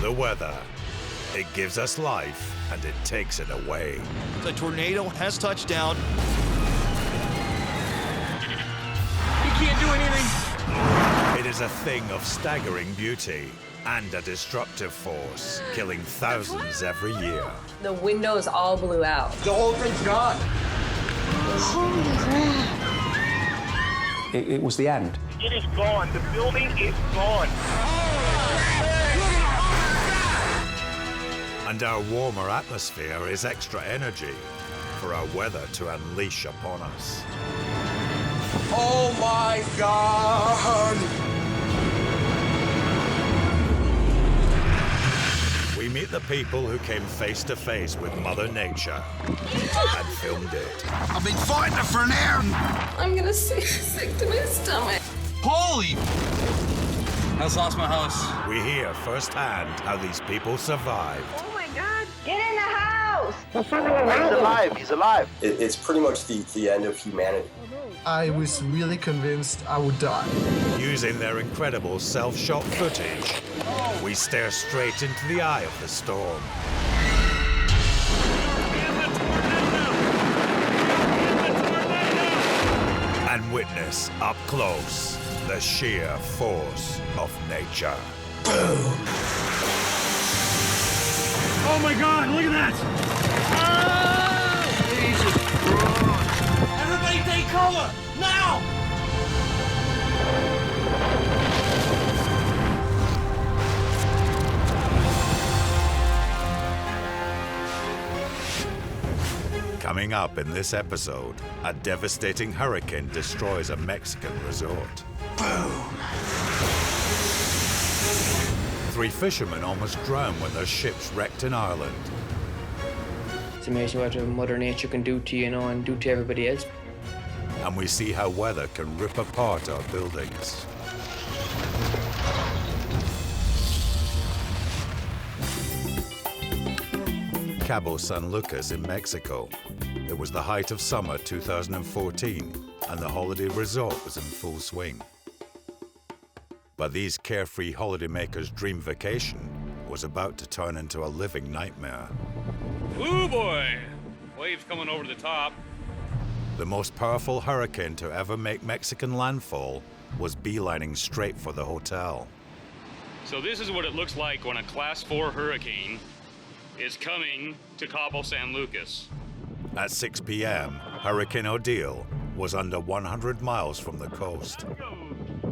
The weather. It gives us life, and it takes it away. The tornado has touched down. You can't do anything. It is a thing of staggering beauty and a destructive force, killing thousands every year. The windows all blew out. The whole thing's gone. Holy crap. It was the end. It is gone. The building is gone. And our warmer atmosphere is extra energy for our weather to unleash upon us. Oh my God! We meet the people who came face to face with Mother Nature and filmed it. I've been fighting it for an hour. I'm gonna sick to my stomach. Holy! I just lost my house. We hear firsthand how these people survived. Oh my God! Get in the house! He's alive. He's alive. It's pretty much the end of humanity. I was really convinced I would die. Using their incredible self-shot footage, we stare straight into the eye of the storm. And witness up close the sheer force of nature. Boom! Oh my God! Look at that! Oh, Jesus Christ! Everybody take cover now! Coming up in this episode, a devastating hurricane destroys a Mexican resort. Boom! 3 fishermen almost drown when their ships wrecked in Ireland. It's amazing what Mother Nature can do to you, and do to everybody else. And we see how weather can rip apart our buildings. Cabo San Lucas in Mexico. It was the height of summer 2014, and the holiday resort was in full swing. But these carefree holidaymakers' dream vacation was about to turn into a living nightmare. Ooh boy! Waves coming over the top. The most powerful hurricane to ever make Mexican landfall was beelining straight for the hotel. So this is what it looks like when a Class 4 hurricane is coming to Cabo San Lucas. At 6 p.m., Hurricane Odal was under 100 miles from the coast.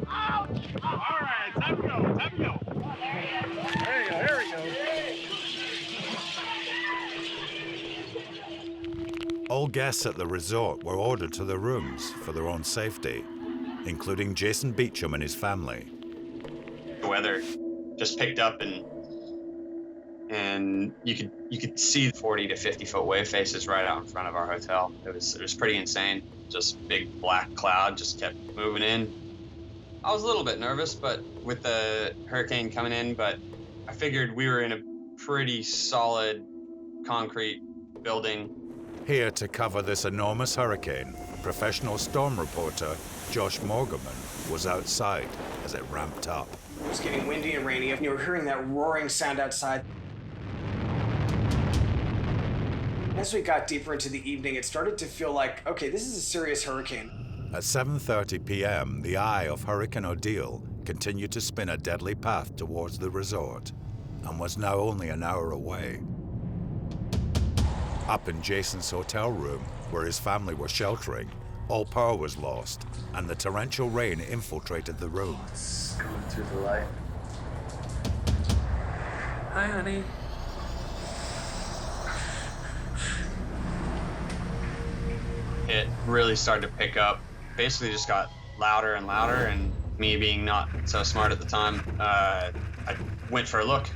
Ouch! Oh, all right, time to go. Time to go. There we go. All guests at the resort were ordered to their rooms for their own safety, including Jason Beecham and his family. The weather just picked up, and you could see 40 to 50 foot wave faces right out in front of our hotel. It was pretty insane. Just big black cloud just kept moving in. I was a little bit nervous, but with the hurricane coming in, but I figured we were in a pretty solid concrete building. Here to cover this enormous hurricane, professional storm reporter Josh Morgerman was outside as it ramped up. It was getting windy and rainy, and you were hearing that roaring sound outside. As we got deeper into the evening, it started to feel like, okay, this is a serious hurricane. At 7:30 p.m., the eye of Hurricane Odal continued to spin a deadly path towards the resort and was now only an hour away. Up in Jason's hotel room, where his family were sheltering, all power was lost, and the torrential rain infiltrated the room. It's going through the light. Hi, honey. It really started to pick up. Basically just got louder and louder, and me being not so smart at the time, I went for a look.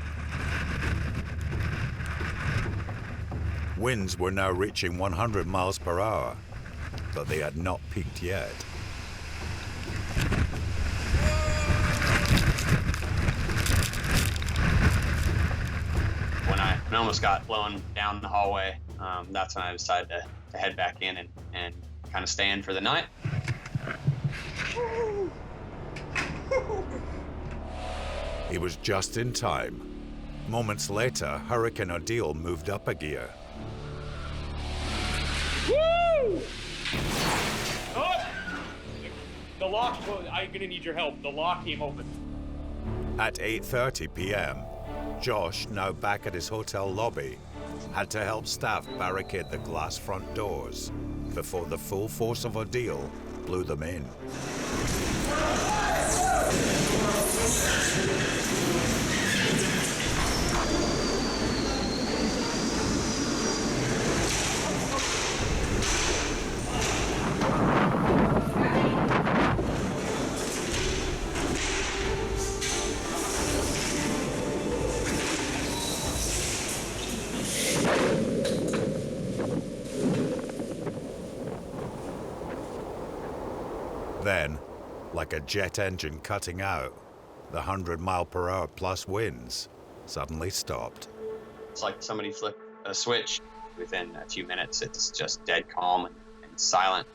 Winds were now reaching 100 miles per hour, but they had not peaked yet. When I almost got blown down the hallway, that's when I decided to head back in and kind of stay in for the night. He was just in time. Moments later, Hurricane Odal moved up a gear. Woo! Oh! The lock, I'm gonna need your help. The lock came open. At 8:30 p.m., Josh, now back at his hotel lobby, had to help staff barricade the glass front doors before the full force of Odal blew them in. Then, like a jet engine cutting out, the 100-mile-per-hour plus winds suddenly stopped. It's like somebody flipped a switch. Within a few minutes, it's just dead calm and silent.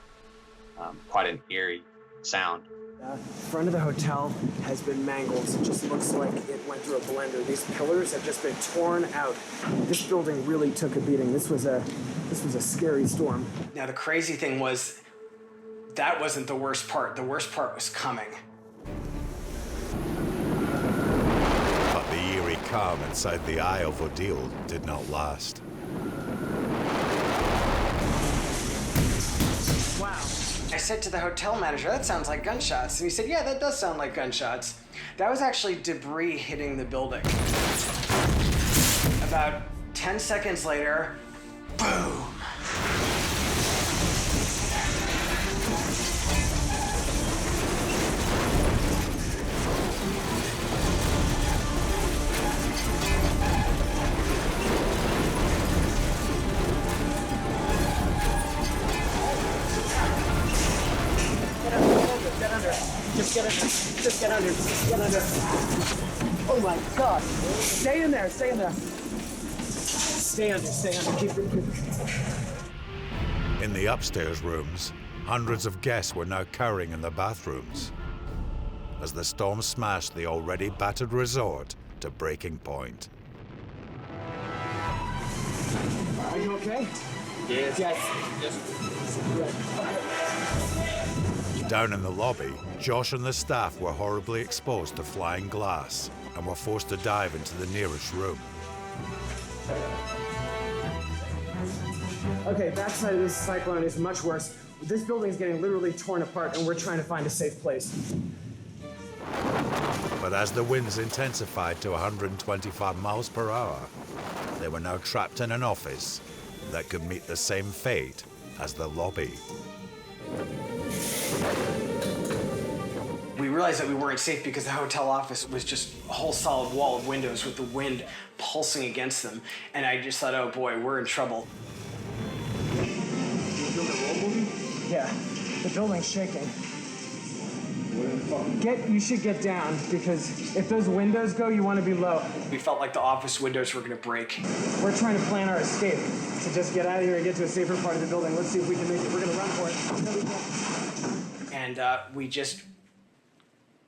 Quite an eerie sound. The front of the hotel has been mangled. It just looks like it went through a blender. These pillars have just been torn out. This building really took a beating. This was a scary storm. Now the crazy thing was, that wasn't the worst part. The worst part was coming. But the eerie calm inside the eye of Odal did not last. Wow. I said to the hotel manager, that sounds like gunshots. And he said, yeah, that does sound like gunshots. That was actually debris hitting the building. About 10 seconds later, boom. Just get under. Oh my God. Stay in there. Stay under. Keep it. In the upstairs rooms, hundreds of guests were now cowering in the bathrooms as the storm smashed the already battered resort to breaking point. Are you okay? Yes. Down in the lobby, Josh and the staff were horribly exposed to flying glass and were forced to dive into the nearest room. Okay, backside of this cyclone is much worse. This building is getting literally torn apart and we're trying to find a safe place. But as the winds intensified to 125 miles per hour, they were now trapped in an office that could meet the same fate as the lobby. We realized that we weren't safe because the hotel office was just a whole solid wall of windows with the wind pulsing against them. And I just thought, oh boy, we're in trouble. Yeah, the building's shaking. You should get down, because if those windows go, you want to be low. We felt like the office windows were going to break. We're trying to plan our escape to just get out of here and get to a safer part of the building. Let's see if we can make it. We're going to run for it. And we just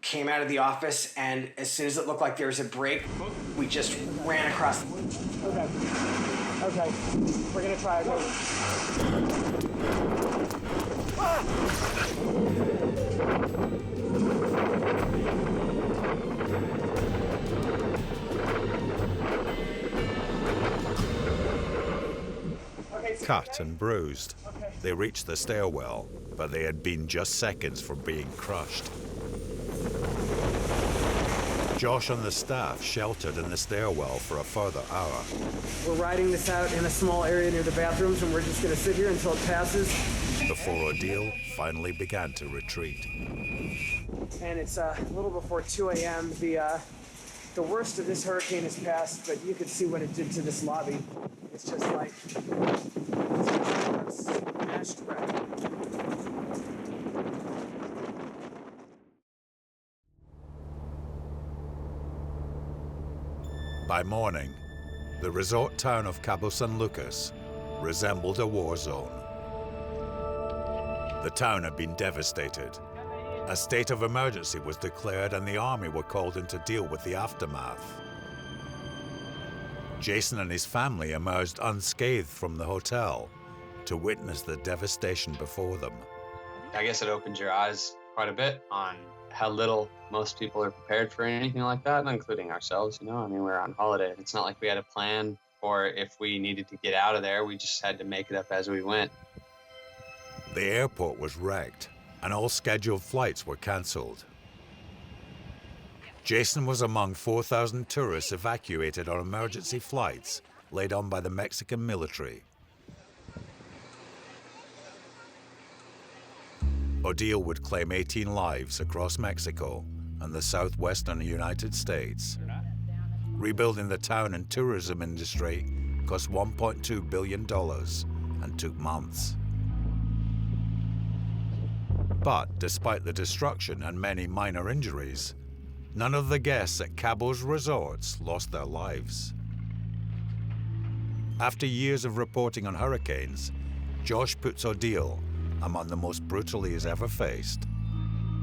came out of the office, and as soon as it looked like there was a break, we just ran across the... Okay. We're going to try it. Cut and bruised, they reached the stairwell, but they had been just seconds from being crushed. Josh and the staff sheltered in the stairwell for a further hour. We're riding this out in a small area near the bathrooms, and we're just going to sit here until it passes. Before Odal finally began to retreat. And it's a little before 2 a.m. The worst of this hurricane has passed, but you can see what it did to this lobby. It's just like a smashed wreck. By morning, the resort town of Cabo San Lucas resembled a war zone. The town had been devastated. A state of emergency was declared and the army were called in to deal with the aftermath. Jason and his family emerged unscathed from the hotel to witness the devastation before them. I guess it opens your eyes quite a bit on how little most people are prepared for anything like that, including ourselves, you know? I mean, we're on holiday. It's not like we had a plan, or if we needed to get out of there, we just had to make it up as we went. The airport was wrecked, and all scheduled flights were canceled. Jason was among 4,000 tourists evacuated on emergency flights laid on by the Mexican military. Odal would claim 18 lives across Mexico and the southwestern United States. Rebuilding the town and tourism industry cost $1.2 billion and took months. But despite the destruction and many minor injuries, none of the guests at Cabo's resorts lost their lives. After years of reporting on hurricanes, Josh puts Odal among the most brutal he has ever faced.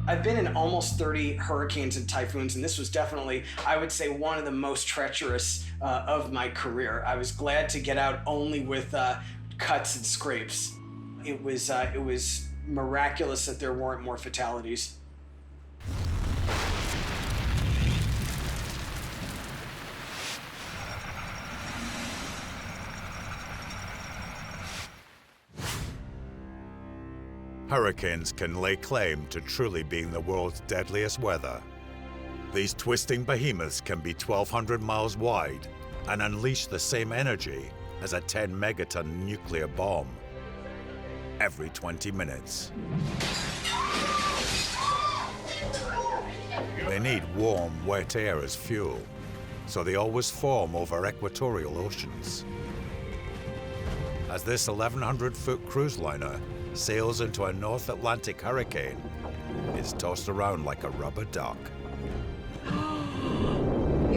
I've been in almost 30 hurricanes and typhoons, and this was definitely, I would say, one of the most treacherous of my career. I was glad to get out only with cuts and scrapes. It was miraculous that there weren't more fatalities. Hurricanes can lay claim to truly being the world's deadliest weather. These twisting behemoths can be 1,200 miles wide and unleash the same energy as a 10-megaton nuclear bomb every 20 minutes. They need warm, wet air as fuel, so they always form over equatorial oceans. As this 1,100-foot cruise liner sails into a North Atlantic hurricane, it's tossed around like a rubber duck.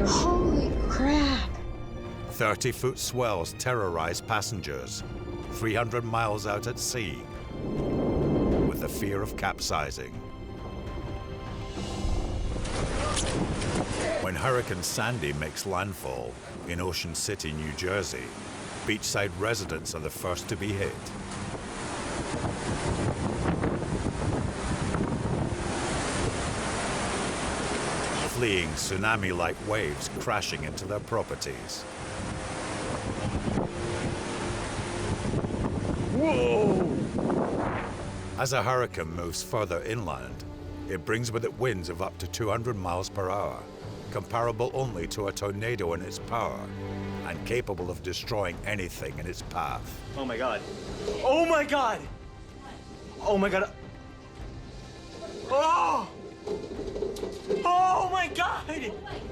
Holy crap! 30-foot swells terrorize passengers 300 miles out at sea with the fear of capsizing. When Hurricane Sandy makes landfall in Ocean City, New Jersey, beachside residents are the first to be hit. Fleeing tsunami-like waves crashing into their properties. Whoa! As a hurricane moves further inland, it brings with it winds of up to 200 miles per hour, comparable only to a tornado in its power, and capable of destroying anything in its path. Oh my God. Oh my God! Oh my God. Oh! Oh my God!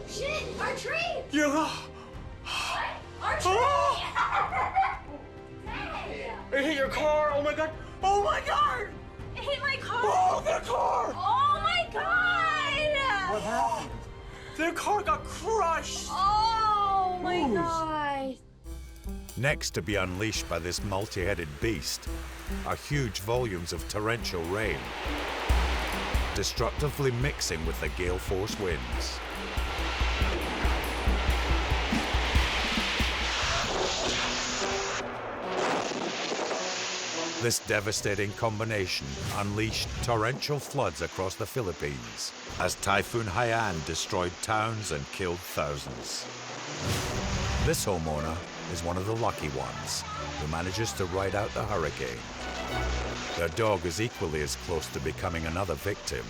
Shit, our tree! You're... Our tree! Oh! It hit your car! Oh my God! Oh my God! It hit my car! Oh, their car! Oh my God! What happened? Their car got crushed! Oh my God! Next to be unleashed by this multi-headed beast are huge volumes of torrential rain, destructively mixing with the gale force winds. This devastating combination unleashed torrential floods across the Philippines as Typhoon Haiyan destroyed towns and killed thousands. This homeowner is one of the lucky ones who manages to ride out the hurricane. Their dog is equally as close to becoming another victim.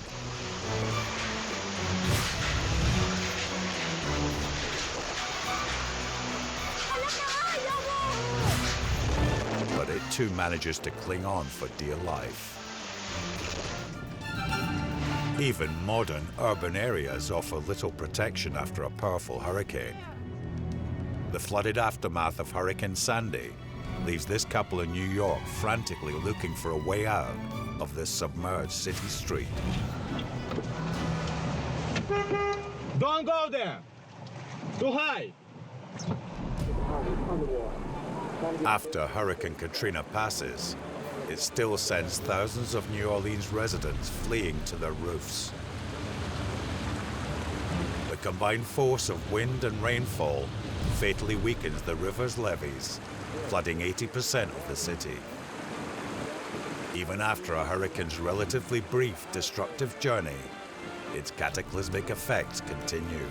But it too manages to cling on for dear life. Even modern urban areas offer little protection after a powerful hurricane. The flooded aftermath of Hurricane Sandy leaves this couple in New York frantically looking for a way out of this submerged city street. Don't go there! Too high! After Hurricane Katrina passes, it still sends thousands of New Orleans residents fleeing to their roofs. The combined force of wind and rainfall fatally weakens the river's levees, flooding 80% of the city. Even after a hurricane's relatively brief destructive journey, its cataclysmic effects continue.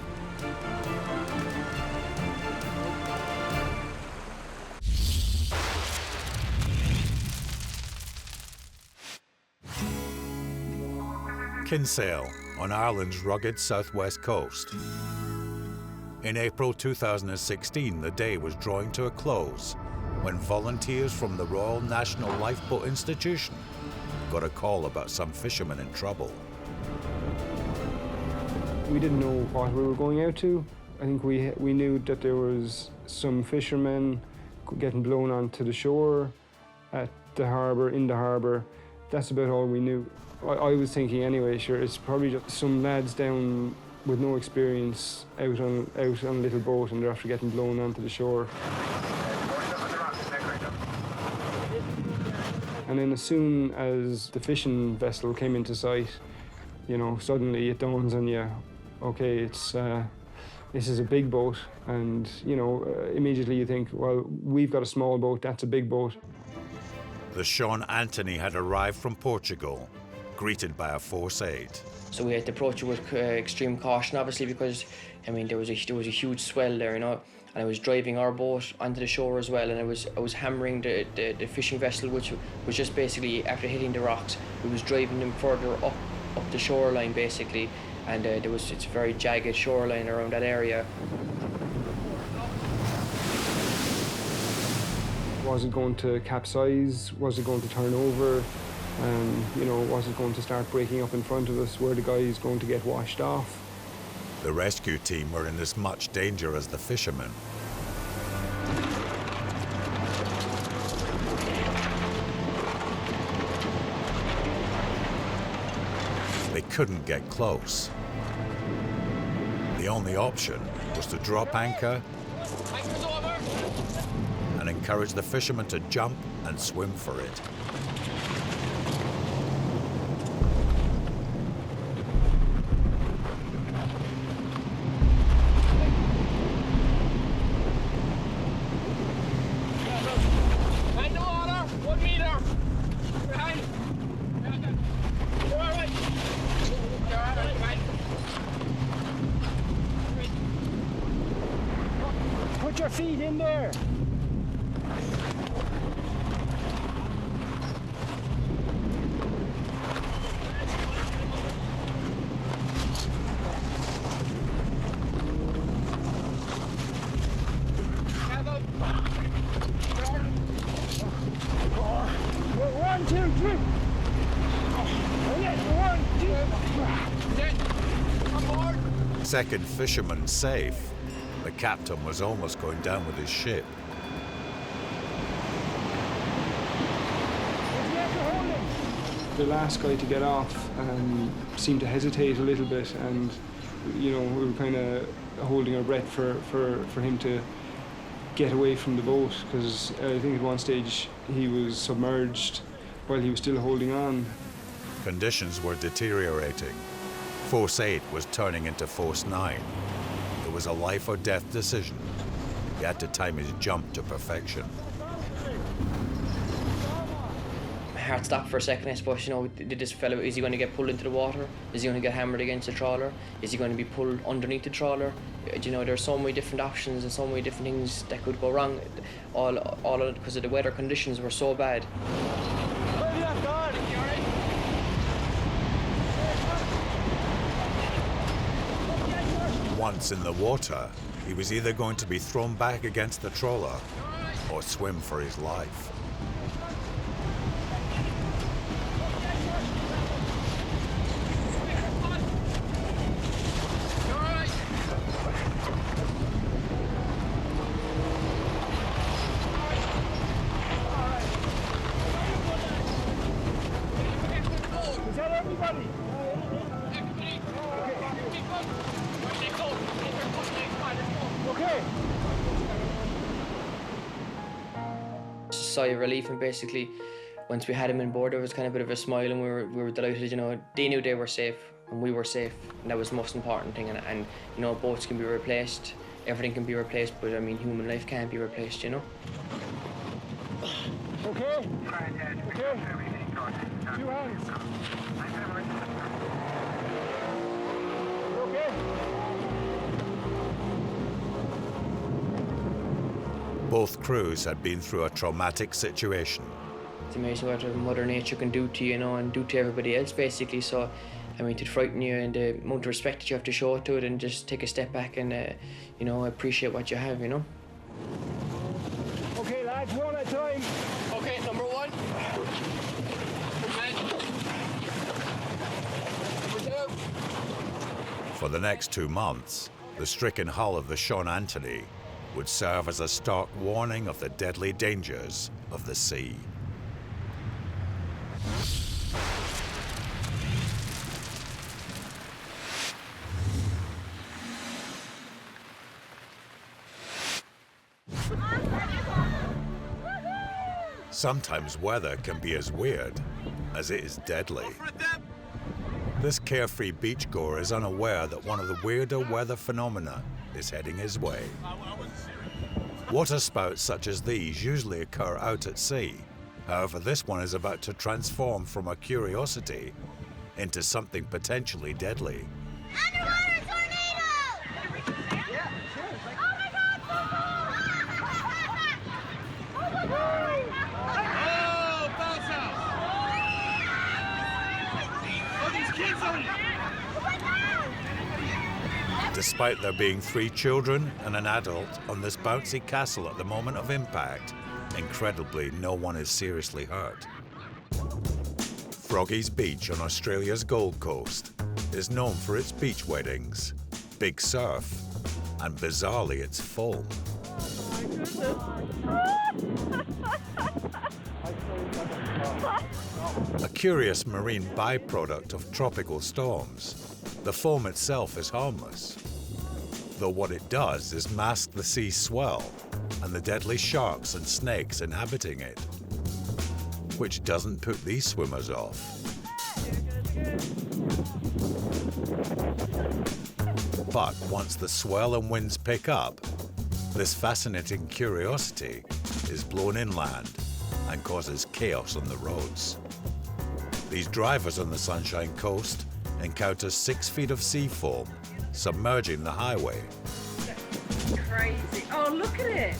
Kinsale, on Ireland's rugged southwest coast. In April 2016, the day was drawing to a close when volunteers from the Royal National Lifeboat Institution got a call about some fishermen in trouble. We didn't know what we were going out to. I think we knew that there was some fishermen getting blown onto the shore, at the harbour, in the harbour. That's about all we knew. I was thinking anyway, sure, it's probably just some lads down with no experience out on a little boat, and they're after getting blown onto the shore. And then as soon as the fishing vessel came into sight, you know, suddenly it dawns on you, okay, this is a big boat, and, you know, immediately you think, well, we've got a small boat, that's a big boat. The Sean Anthony had arrived from Portugal, greeted by a force aid. So we had to approach it with extreme caution, obviously, because, I mean, there was a huge swell there, you know, and I was driving our boat onto the shore as well, and I was hammering the fishing vessel, which was just basically, after hitting the rocks, it was driving them further up the shoreline, basically, and it's a very jagged shoreline around that area. Was it going to capsize? Was it going to turn over? You know, was it going to start breaking up in front of us? Were the guys going to get washed off? The rescue team were in as much danger as the fishermen. They couldn't get close. The only option was to drop anchor and encourage the fishermen to jump and swim for it. Put your feet in there. One, two, three. Second fisherman safe, the captain was almost going down with his ship. The last guy to get off seemed to hesitate a little bit, and, you know, we were kind of holding our breath for him to get away from the boat, because I think at one stage he was submerged while he was still holding on. Conditions were deteriorating. Force 8 was turning into Force 9. It was a life or death decision. He had to time his jump to perfection. My heart stopped for a second, I suppose. You know, did this fellow, is he going to get pulled into the water? Is he going to get hammered against the trawler? Is he going to be pulled underneath the trawler? You know, there's so many different options and so many different things that could go wrong, all of it because of the weather conditions were so bad. Once in the water, he was either going to be thrown back against the trawler or swim for his life. Is that everybody? Okay. Sigh of relief, and basically once we had him on board there was kind of a bit of a smile, and we were delighted. You know, they knew they were safe and we were safe, and that was the most important thing. And you know, boats can be replaced, everything can be replaced, but I mean, human life can't be replaced, you know. Okay? Okay. 2 hands. Okay? Both crews had been through a traumatic situation. It's amazing what Mother Nature can do to you, you know, and do to everybody else, basically. So, I mean, to frighten you and the amount of respect that you have to show to it, and just take a step back and, you know, appreciate what you have, you know. Okay, lads, one at a time. Okay, number 1. Number 2. For the next 2 months, the stricken hull of the Sean Anthony would serve as a stark warning of the deadly dangers of the sea. Sometimes weather can be as weird as it is deadly. This carefree beachgoer is unaware that one of the weirder weather phenomena is heading his way. Waterspouts such as these usually occur out at sea. However, this one is about to transform from a curiosity into something potentially deadly. Underwater tornado! Yeah, sure. Oh my God! Oh my God! Oh, bounce house! Oh, these kids on it! Despite there being 3 children and an adult on this bouncy castle at the moment of impact, incredibly, no one is seriously hurt. Froggy's Beach on Australia's Gold Coast is known for its beach weddings, big surf, and bizarrely its foam. A curious marine byproduct of tropical storms, the foam itself is harmless, though what it does is mask the sea's swell and the deadly sharks and snakes inhabiting it, which doesn't put these swimmers off. But once the swell and winds pick up, this fascinating curiosity is blown inland and causes chaos on the roads. These drivers on the Sunshine Coast encounter 6 feet of sea foam submerging the highway. Crazy. Oh, look at it.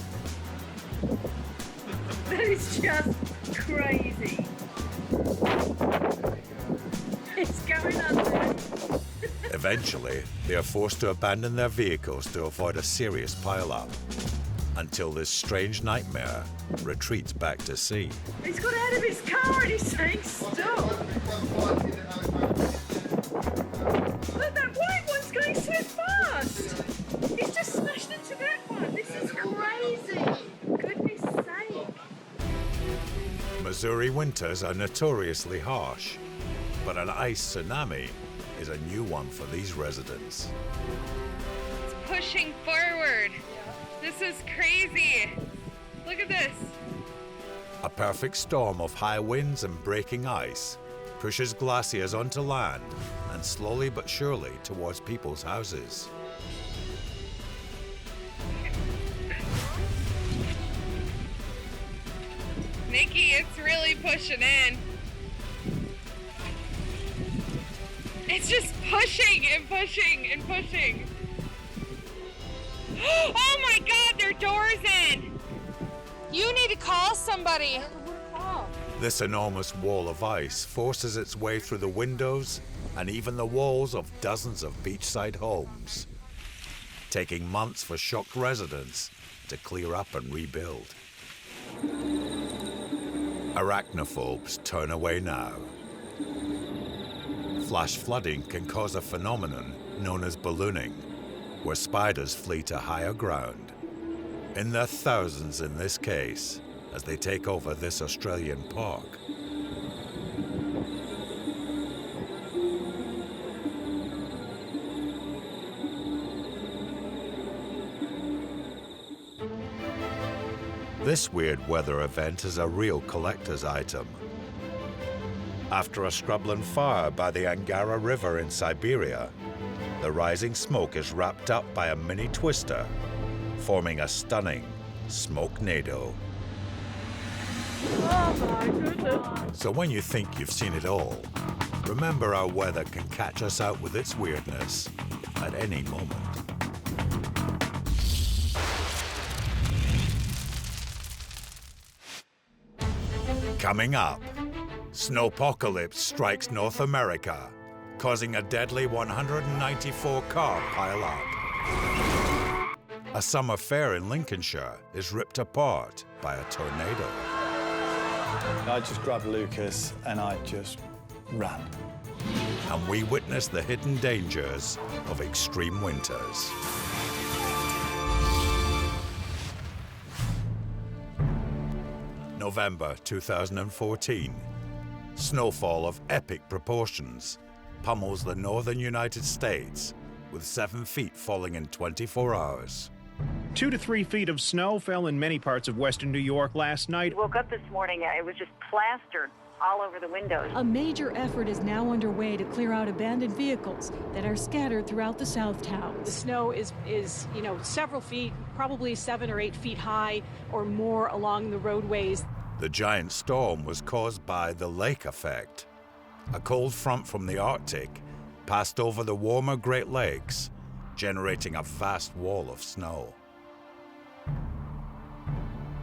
That is just crazy. It's going under. Eventually, they are forced to abandon their vehicles to avoid a serious pileup, until this strange nightmare retreats back to sea. He's got out of his car and he's saying stop. Look, that white one's going so fast. He's just smashed into that one. This is crazy. Goodness sake. Missouri winters are notoriously harsh, but an ice tsunami is a new one for these residents. It's pushing forward. This is crazy. Look at this. A perfect storm of high winds and breaking ice pushes glaciers onto land and slowly but surely towards people's houses. Nikki, it's really pushing in. It's just pushing and pushing and pushing. Oh my God, their door's in. You need to call somebody. This enormous wall of ice forces its way through the windows and even the walls of dozens of beachside homes, taking months for shocked residents to clear up and rebuild. Arachnophobes turn away now. Flash flooding can cause a phenomenon known as ballooning, where spiders flee to higher ground, in their thousands in this case, as they take over this Australian park. This weird weather event is a real collector's item. After a scrubland fire by the Angara River in Siberia, the rising smoke is wrapped up by a mini twister, forming a stunning smoke-nado. Oh my goodness. So when you think you've seen it all, remember our weather can catch us out with its weirdness at any moment. Coming up, Snowpocalypse strikes North America, causing a deadly 194-car pileup. A summer fair in Lincolnshire is ripped apart by a tornado. I just grabbed Lucas and I just ran. And we witness the hidden dangers of extreme winters. November 2014. Snowfall of epic proportions pummels the northern United States, with 7 feet falling in 24 hours. 2 to 3 feet of snow fell in many parts of western New York last night. Woke up this morning, it was just plastered all over the windows. A major effort is now underway to clear out abandoned vehicles that are scattered throughout the South Towns. The snow is several feet, probably 7 or 8 feet high or more along the roadways. The giant storm was caused by the lake effect. A cold front from the Arctic passed over the warmer Great Lakes, generating a vast wall of snow.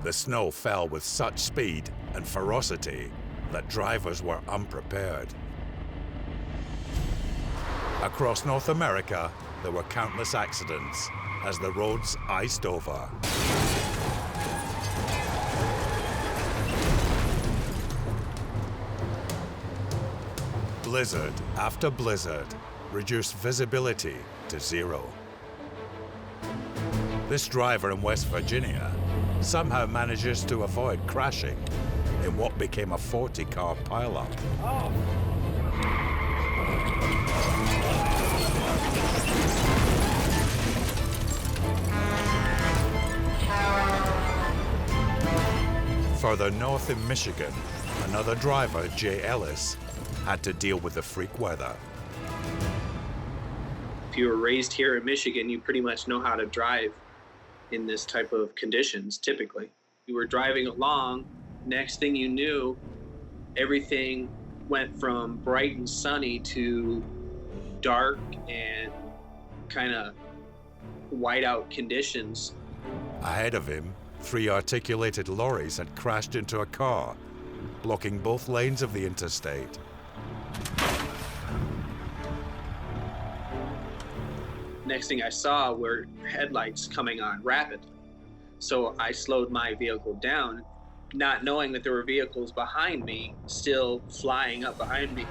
The snow fell with such speed and ferocity that drivers were unprepared. Across North America, there were countless accidents as the roads iced over. Blizzard after blizzard reduced visibility to zero. This driver in West Virginia somehow manages to avoid crashing in what became a 40-car pileup. Oh. Further north in Michigan, another driver, Jay Ellis, had to deal with the freak weather. If you were raised here in Michigan, you pretty much know how to drive in this type of conditions, typically. You were driving along, next thing you knew, everything went from bright and sunny to dark and kind of whiteout conditions. Ahead of him, 3 articulated lorries had crashed into a car, blocking both lanes of the interstate. Next thing I saw were headlights coming on rapidly. So I slowed my vehicle down, not knowing that there were vehicles behind me still flying up behind me.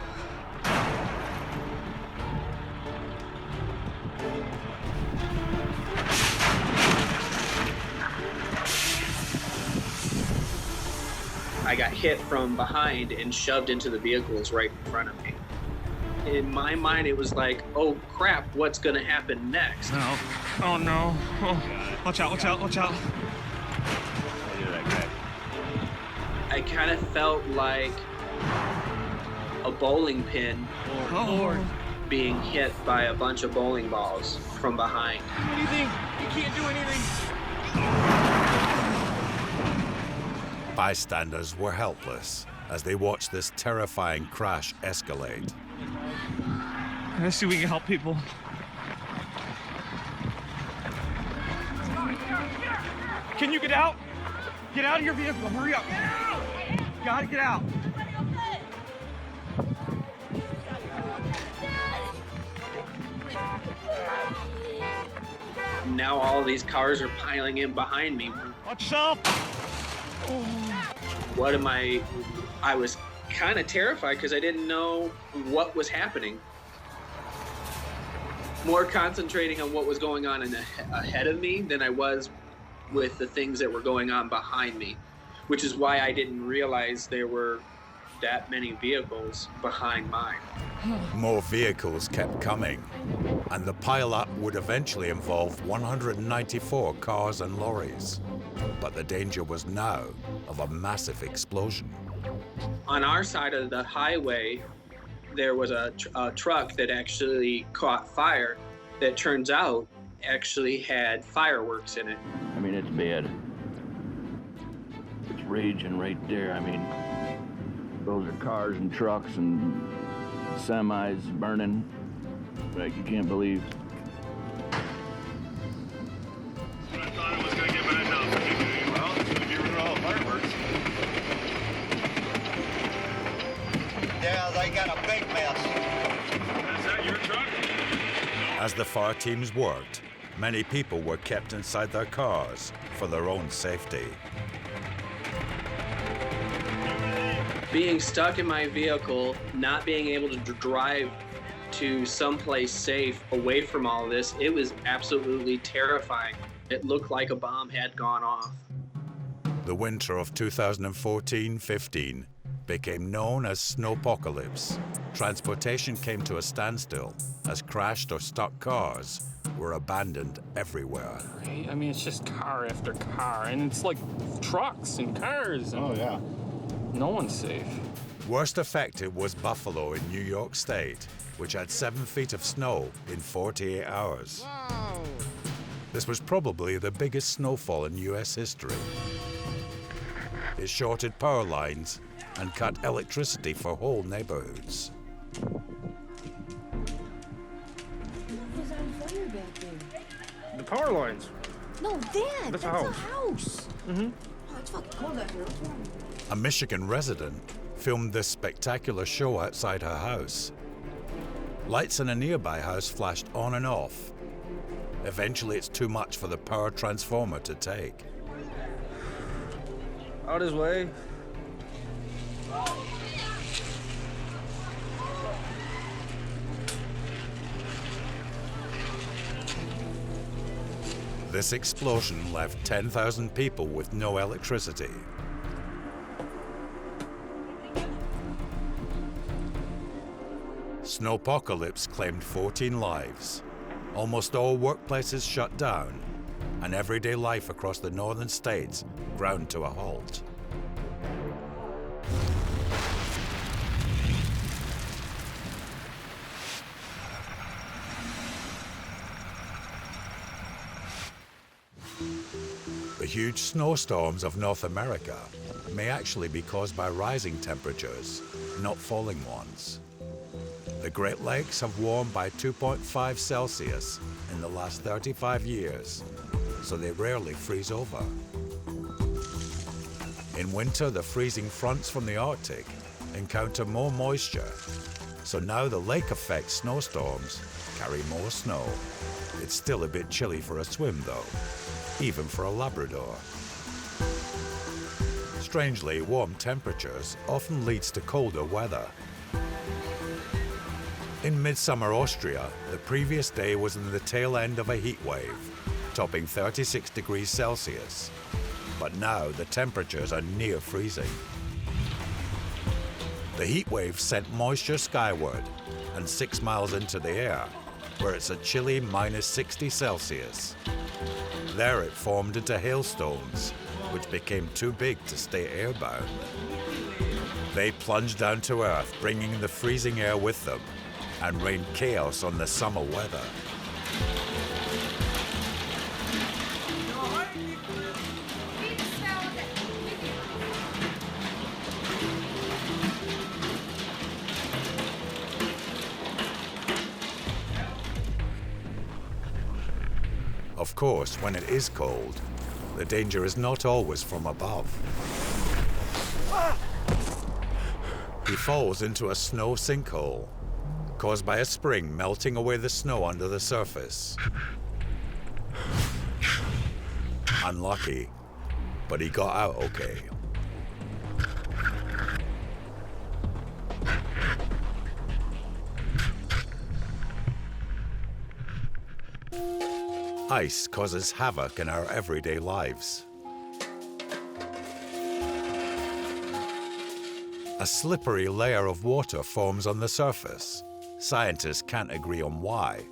I got hit from behind and shoved into the vehicles right in front of me. In my mind, it was like, oh crap, what's gonna happen next? No. Oh no. Oh. Watch out, watch out, watch out. I kind of felt like a bowling pin being hit by a bunch of bowling balls from behind. What do you think? You can't do anything. Bystanders were helpless as they watched this terrifying crash escalate. Let's see if we can help people. Can you get out? Get out of your vehicle, hurry up. You gotta get out. Now all these cars are piling in behind me. Watch yourself. What am I was kind of terrified because I didn't know what was happening. More concentrating on what was going on ahead of me than I was with the things that were going on behind me, which is why I didn't realize there were that many vehicles behind mine. More vehicles kept coming, and the pileup would eventually involve 194 cars and lorries. But the danger was now of a massive explosion. On our side of the highway, there was a truck that actually caught fire that turns out actually had fireworks in it. I mean, it's bad. It's raging right there. I mean, those are cars and trucks and semis burning like you can't believe. I thought it was going to get bad enough. Well, it's going to get rid of all the fireworks. Yeah, they got a big mess. Is that your truck? As the fire teams worked, many people were kept inside their cars for their own safety. Being stuck in my vehicle, not being able to drive to someplace safe away from all this, it was absolutely terrifying. It looked like a bomb had gone off. The winter of 2014-15 became known as Snowpocalypse. Transportation came to a standstill as crashed or stuck cars were abandoned everywhere. Right? I mean, it's just car after car, and it's like trucks and cars. Oh, yeah. No one's safe. Worst affected was Buffalo in New York State, which had 7 feet of snow in 48 hours. Wow. This was probably the biggest snowfall in US history. It shorted power lines and cut electricity for whole neighborhoods. The power lines. No, Dad, That's that's a a house. house. Mm-hmm. Oh, it's fucking cold out here. What's wrong? A Michigan resident filmed this spectacular show outside her house. Lights in a nearby house flashed on and off. Eventually, it's too much for the power transformer to take. Out his way. This explosion left 10,000 people with no electricity. Snowpocalypse claimed 14 lives. Almost all workplaces shut down, and everyday life across the northern states ground to a halt. The huge snowstorms of North America may actually be caused by rising temperatures, not falling ones. The Great Lakes have warmed by 2.5 Celsius in the last 35 years, so they rarely freeze over. In winter, the freezing fronts from the Arctic encounter more moisture, so now the lake-effect snowstorms carry more snow. It's still a bit chilly for a swim, though, even for a Labrador. Strangely, warm temperatures often leads to colder weather. In midsummer Austria, the previous day was in the tail end of a heat wave, topping 36 degrees Celsius. But now the temperatures are near freezing. The heat wave sent moisture skyward and 6 miles into the air, where it's a chilly minus 60 Celsius. There it formed into hailstones, which became too big to stay airbound. They plunged down to Earth, bringing the freezing air with them, and rained chaos on the summer weather. Of course, when it is cold, the danger is not always from above. He falls into a snow sinkhole, caused by a spring melting away the snow under the surface. Unlucky, but he got out okay. Ice causes havoc in our everyday lives. A slippery layer of water forms on the surface. Scientists can't agree on why.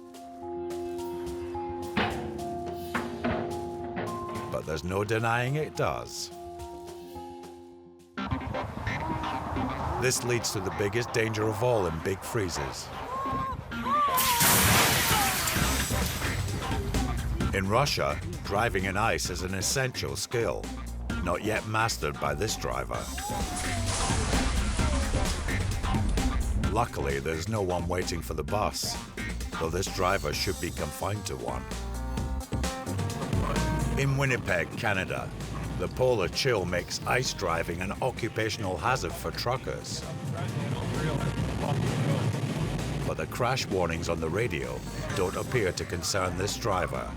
But there's no denying it does. This leads to the biggest danger of all in big freezes. In Russia, driving in ice is an essential skill, not yet mastered by this driver. Luckily, there's no one waiting for the bus, though this driver should be confined to one. In Winnipeg, Canada, the polar chill makes ice driving an occupational hazard for truckers. But the crash warnings on the radio don't appear to concern this driver.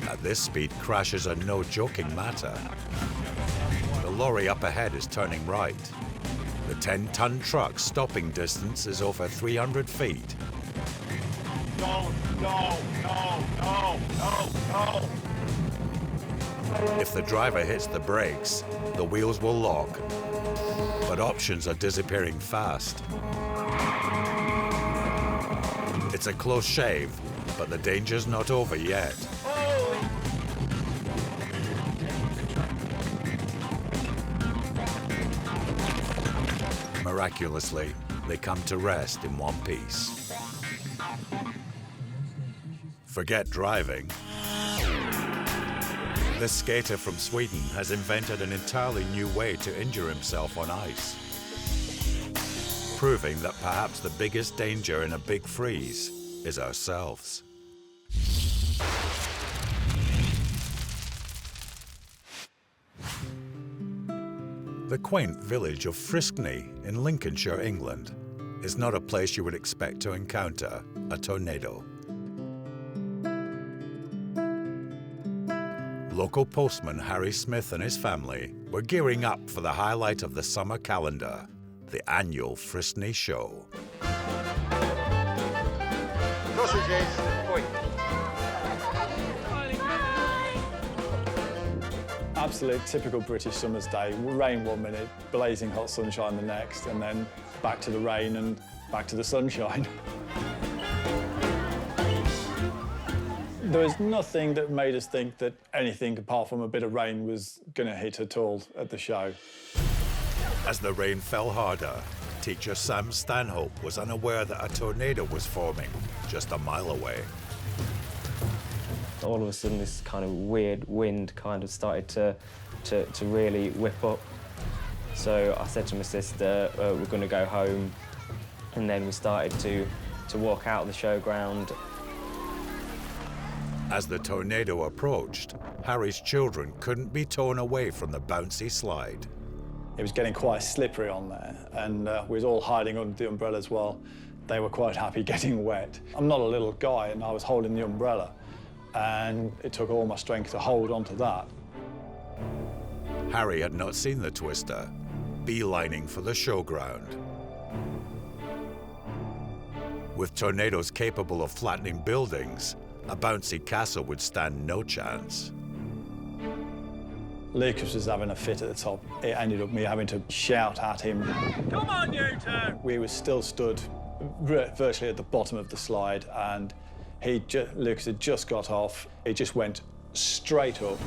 At this speed, crashes are no joking matter. The lorry up ahead is turning right. The 10-ton truck's stopping distance is over 300 feet. No, no, no, no, no, no. If the driver hits the brakes, the wheels will lock. But options are disappearing fast. It's a close shave, but the danger's not over yet. Miraculously, they come to rest in one piece. Forget driving. This skater from Sweden has invented an entirely new way to injure himself on ice, proving that perhaps the biggest danger in a big freeze is ourselves. The quaint village of Friskney in Lincolnshire, England, is not a place you would expect to encounter a tornado. Local postman Harry Smith and his family were gearing up for the highlight of the summer calendar, the annual Friskney Show. Absolute typical British summer's day. Rain one minute, blazing hot sunshine the next, and then back to the rain and back to the sunshine. There was nothing that made us think that anything apart from a bit of rain was going to hit at all at the show. As the rain fell harder, teacher Sam Stanhope was unaware that a tornado was forming just a mile away. All of a sudden, this kind of weird wind kind of started to really whip up. So I said to my sister, we're going to go home. And then we started to walk out of the showground. As the tornado approached, Harry's children couldn't be torn away from the bouncy slide. It was getting quite slippery on there, and we was all hiding under the umbrellas while they were quite happy getting wet. I'm not a little guy, and I was holding the umbrella, and it took all my strength to hold onto that. Harry had not seen the twister, beelining for the showground. With tornadoes capable of flattening buildings, a bouncy castle would stand no chance. Lucas was having a fit at the top. It ended up me having to shout at him. Come on, you two! We were still stood virtually at the bottom of the slide, and Lucas had just got off. He just went straight up.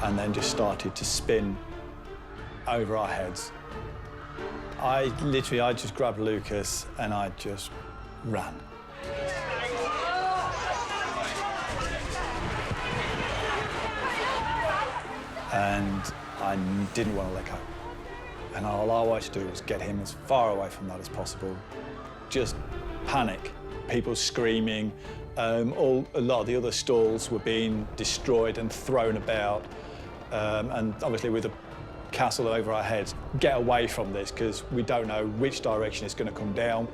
And then just started to spin over our heads. I just grabbed Lucas and I just ran. And I didn't want to let go. And all I wanted to do was get him as far away from that as possible. Just panic. People screaming. A lot of the other stalls were being destroyed and thrown about. And obviously with the castle over our heads, get away from this because we don't know which direction it's going to come down.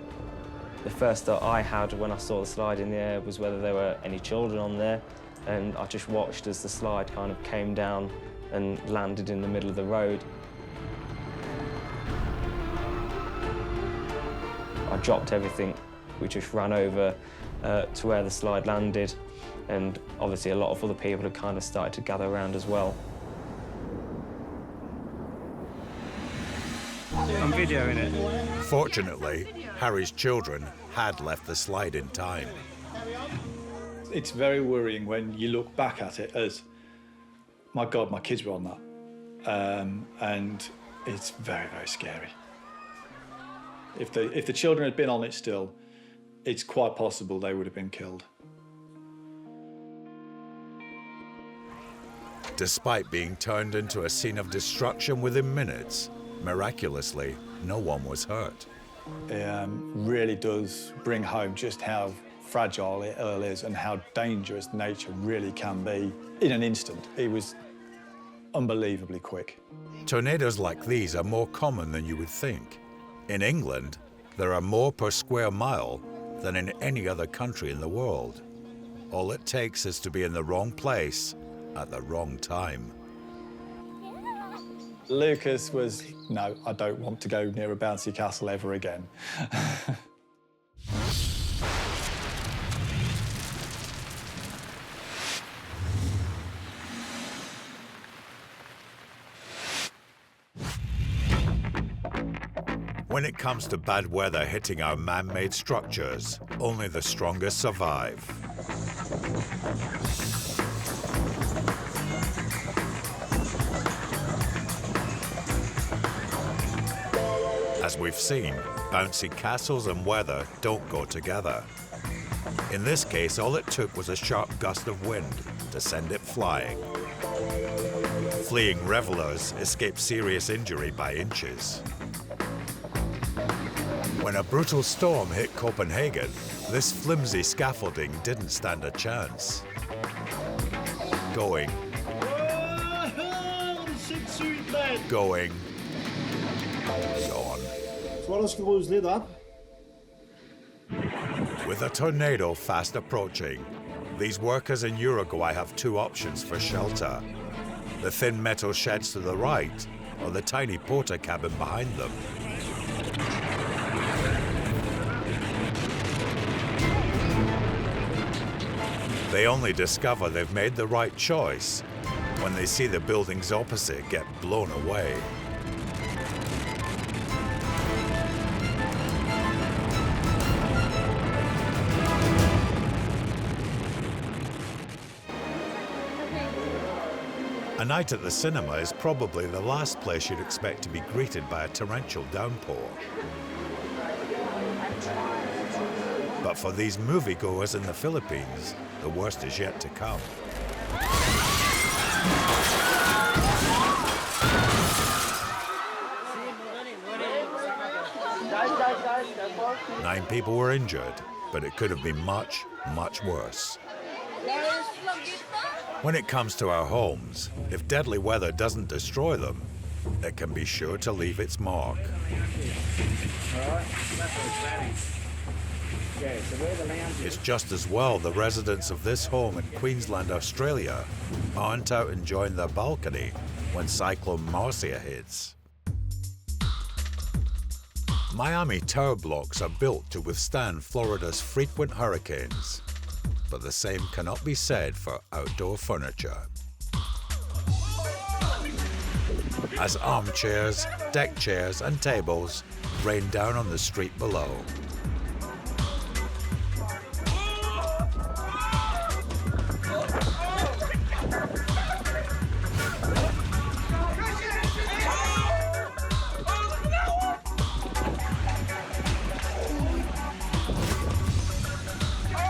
The first thought I had when I saw the slide in the air was whether there were any children on there, and I just watched as the slide kind of came down and landed in the middle of the road. I dropped everything. We just ran over to where the slide landed, and obviously a lot of other people had kind of started to gather around as well. I'm videoing it. Fortunately, Harry's children had left the slide in time. it's very worrying when you look back at it as, my God, my kids were on that. And it's very, very scary. If the children had been on it still, it's quite possible they would have been killed. Despite being turned into a scene of destruction within minutes, miraculously, no one was hurt. It really does bring home just how fragile it all is and how dangerous nature really can be in an instant. It was unbelievably quick. Tornadoes like these are more common than you would think. In England, there are more per square mile than in any other country in the world. All it takes is to be in the wrong place at the wrong time. Lucas was, no, I don't want to go near a bouncy castle ever again. When it comes to bad weather hitting our man-made structures, only the strongest survive. As we've seen, bouncy castles and weather don't go together. In this case, all it took was a sharp gust of wind to send it flying. Fleeing revelers escaped serious injury by inches. When a brutal storm hit Copenhagen, this flimsy scaffolding didn't stand a chance. Going. Going. Gone. With a tornado fast approaching, these workers in Uruguay have two options for shelter: the thin metal sheds to the right, or the tiny porter cabin behind them. They only discover they've made the right choice when they see the buildings opposite get blown away. A night at the cinema is probably the last place you'd expect to be greeted by a torrential downpour. But for these moviegoers in the Philippines, the worst is yet to come. 9 people were injured, but it could have been much, much worse. When it comes to our homes, if deadly weather doesn't destroy them, it can be sure to leave its mark. It's just as well the residents of this home in Queensland, Australia, aren't out enjoying their balcony when Cyclone Marcia hits. Miami tower blocks are built to withstand Florida's frequent hurricanes, but the same cannot be said for outdoor furniture. As armchairs, deck chairs, and tables rain down on the street below.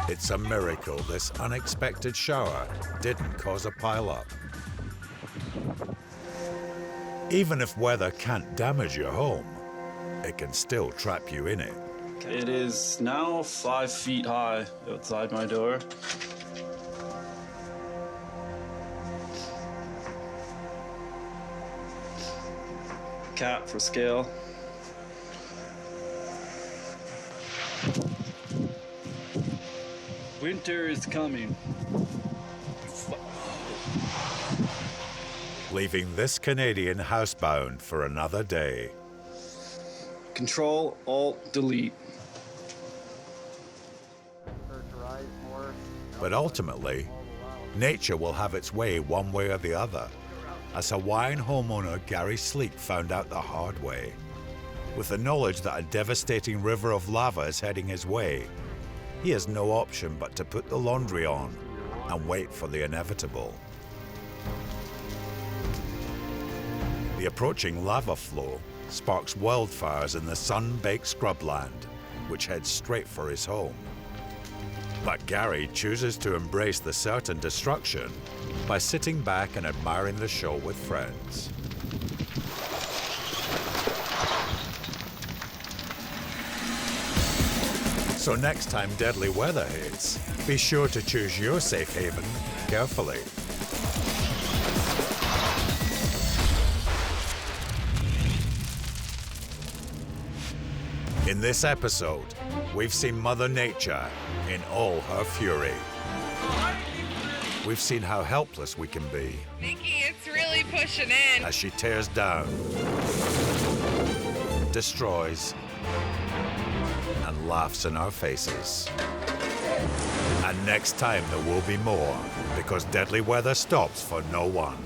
It's a miracle this unexpected shower didn't cause a pile-up. Even if weather can't damage your home, it can still trap you in it. It is now 5 feet high outside my door. Cat for scale. Winter is coming. Leaving this Canadian housebound for another day. Control, Alt, Delete. But ultimately, nature will have its way one way or the other, as Hawaiian homeowner Gary Sleek found out the hard way. With the knowledge that a devastating river of lava is heading his way, he has no option but to put the laundry on and wait for the inevitable. The approaching lava flow sparks wildfires in the sun-baked scrubland, which heads straight for his home. But Gary chooses to embrace the certain destruction by sitting back and admiring the show with friends. So next time deadly weather hits, be sure to choose your safe haven carefully. In this episode, we've seen Mother Nature in all her fury. We've seen how helpless we can be. Nikki, it's really pushing in. As she tears down, destroys, and laughs in our faces. And next time there will be more, because deadly weather stops for no one.